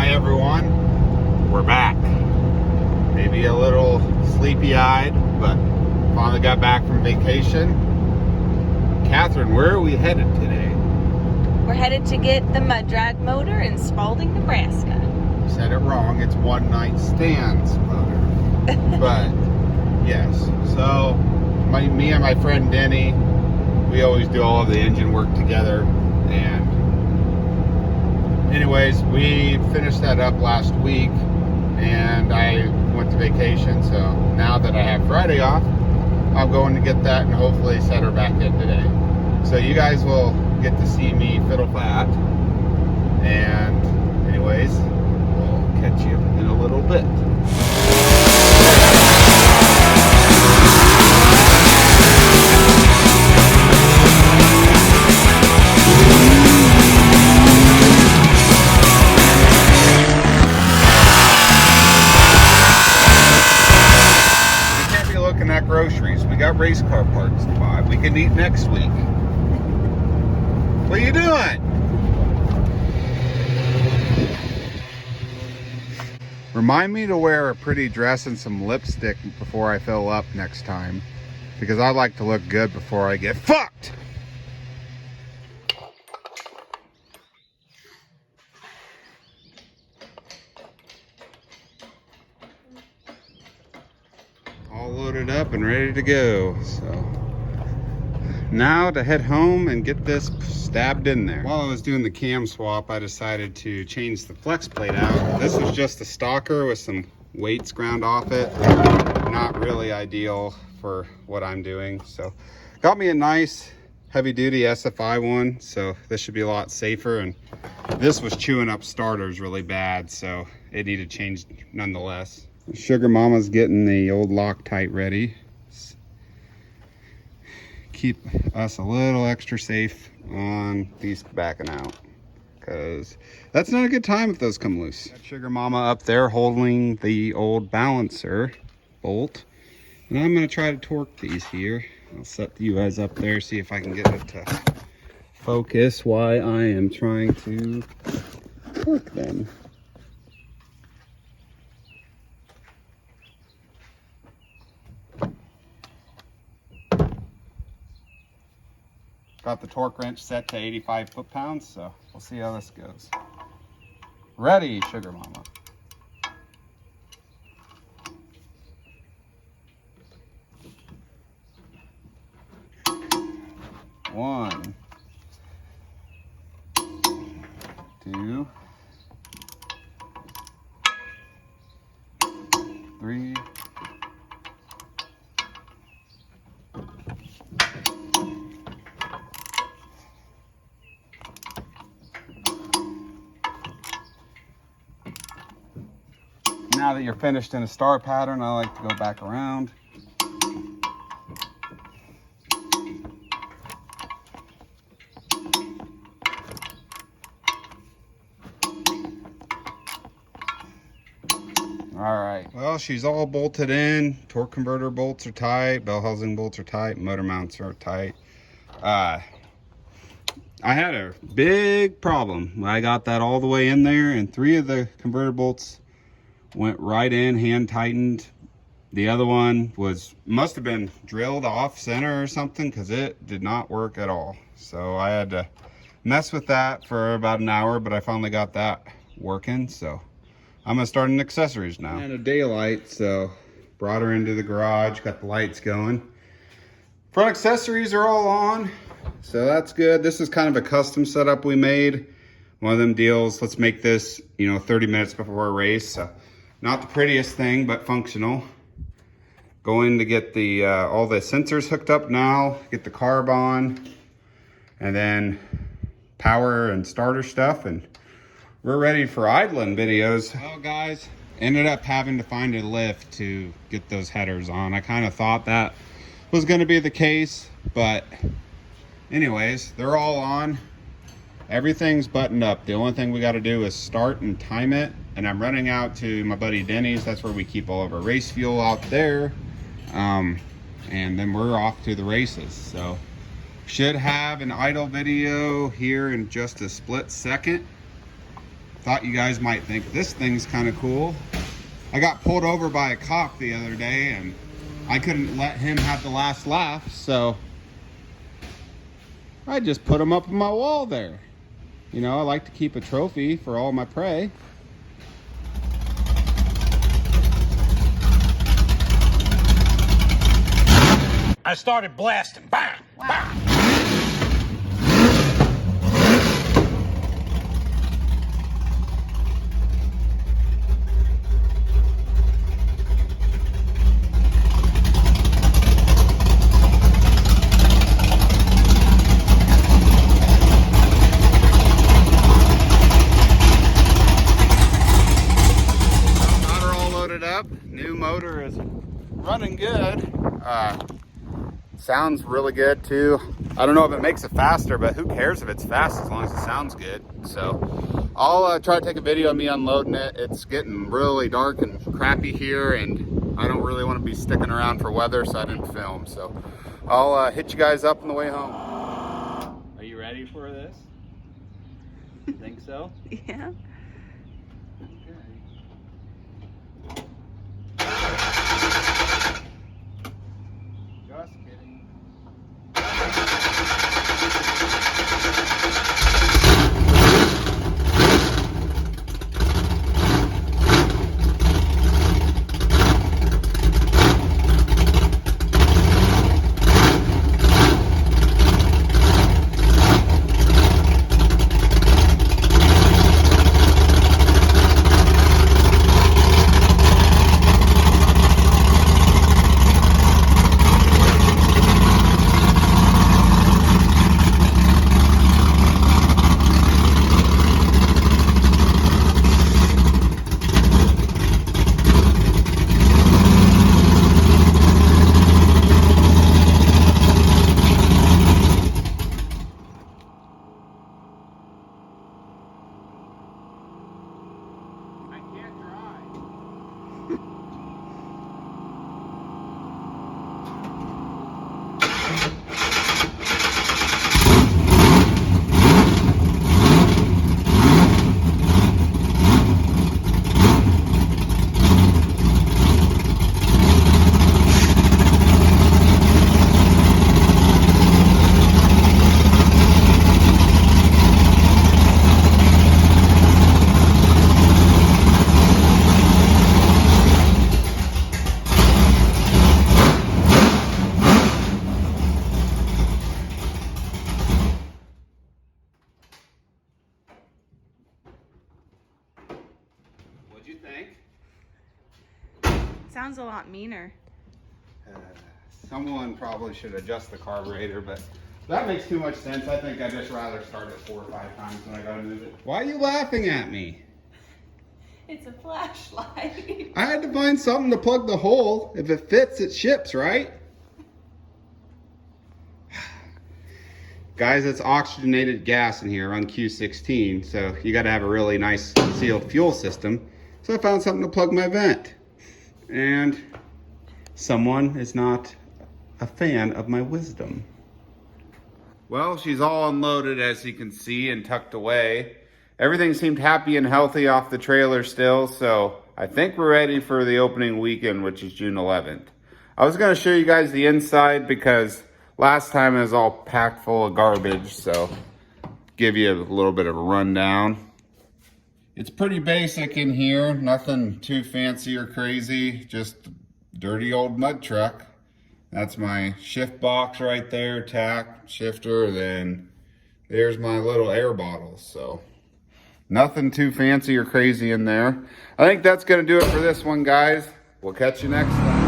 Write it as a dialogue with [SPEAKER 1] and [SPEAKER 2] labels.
[SPEAKER 1] Hi everyone, we're back. Maybe a little sleepy-eyed, but finally got back from vacation. Catherine, where are we headed today?
[SPEAKER 2] We're headed to get the mud drag motor in Spalding, Nebraska.
[SPEAKER 1] You said it wrong, it's One Night Stands motor. But yes, so me and my friend Denny, we always do all of the engine work together. And anyways, we finished that up last week and I went to vacation, so now that I have Friday off, I'm going to get that and hopefully set her back in today. So you guys will get to see me fiddle flat, and anyways, we'll catch you in a little bit. At groceries, we got race car parts to buy. We can eat next week. What are you doing? Remind me to wear a pretty dress and some lipstick before I fill up next time, because I like to look good before I get fucked. All loaded up and ready to go. So now to head home and get this stabbed in there. While I was doing the cam swap, I decided to change the flex plate out. This was just a stalker with some weights ground off it. Not really ideal for what I'm doing. So got me a nice heavy duty SFI one. So this should be a lot safer. And this was chewing up starters really bad, so it needed changed nonetheless. Sugar Mama's getting the old Loctite ready. Keep us a little extra safe on these backing out, because that's not a good time if those come loose. Got Sugar Mama up there holding the old balancer bolt, and I'm going to try to torque these here. I'll set you guys up there, see if I can get it to focus while I am trying to torque them. Got the torque wrench set to 85 foot-pounds, so we'll see how this goes. Ready, Sugar Mama. One, two, three, now that you're finished in a star pattern, I like to go back around. All right, well, she's all bolted in. Torque converter bolts are tight, bell housing bolts are tight, motor mounts are tight. I had a big problem. I got that all the way in there, and 3 of the converter bolts went right in, hand tightened. The other one must have been drilled off center or something, because it did not work at all. So I had to mess with that for about an hour, but I finally got that working. So I'm gonna start in accessories now. And a daylight, so brought her into the garage, got the lights going. Front accessories are all on, so that's good. This is kind of a custom setup we made. One of them deals, let's make this, 30 minutes before a race. So not the prettiest thing, but functional. Going to get the all the sensors hooked up now, get the carb on, and then power and starter stuff, and we're ready for idling videos. Well, guys, ended up having to find a lift to get those headers on. I kind of thought that was going to be the case, but anyways, they're all on. Everything's buttoned up. The only thing we got to do is start and time it. And I'm running out to my buddy Denny's. That's where we keep all of our race fuel out there. And then we're off to the races. So should have an idle video here in just a split second. thought you guys might think this thing's kind of cool. I got pulled over by a cop the other day and I couldn't let him have the last laugh, so I just put him up on my wall there. You know, I like to keep a trophy for all my prey.
[SPEAKER 3] I started blasting. Bam! Bam!
[SPEAKER 1] Motor all loaded up. New motor is running good. Sounds really good too. I don't know if it makes it faster, but who cares if it's fast as long as it sounds good. So I'll try to take a video of me unloading it. It's getting really dark and crappy here, and I don't really want to be sticking around for weather, so I didn't film. So I'll hit you guys up on the way home. Are you ready for this? Think so?
[SPEAKER 2] Yeah.
[SPEAKER 1] Just kidding. What'd you think?
[SPEAKER 2] Sounds a lot meaner.
[SPEAKER 1] Someone probably should adjust the carburetor, but that makes too much sense. I think I'd just rather start it 4 or 5 times when I gotta move it. Why are you laughing at me?
[SPEAKER 2] It's a flashlight.
[SPEAKER 1] I had to find something to plug the hole. If it fits, it ships, right? Guys, it's oxygenated gas in here on Q16, so you gotta have a really nice sealed fuel system. So I found something to plug my vent. And someone is not a fan of my wisdom. Well, she's all unloaded, as you can see, and tucked away. Everything seemed happy and healthy off the trailer still, so I think we're ready for the opening weekend, which is June 11th. I was gonna show you guys the inside because last time it was all packed full of garbage, so give you a little bit of a rundown. It's pretty basic in here, nothing too fancy or crazy, just dirty old mud truck. That's my shift box right there, tack, shifter, then there's my little air bottles, so nothing too fancy or crazy in there. I think that's gonna do it for this one, guys. We'll catch you next time.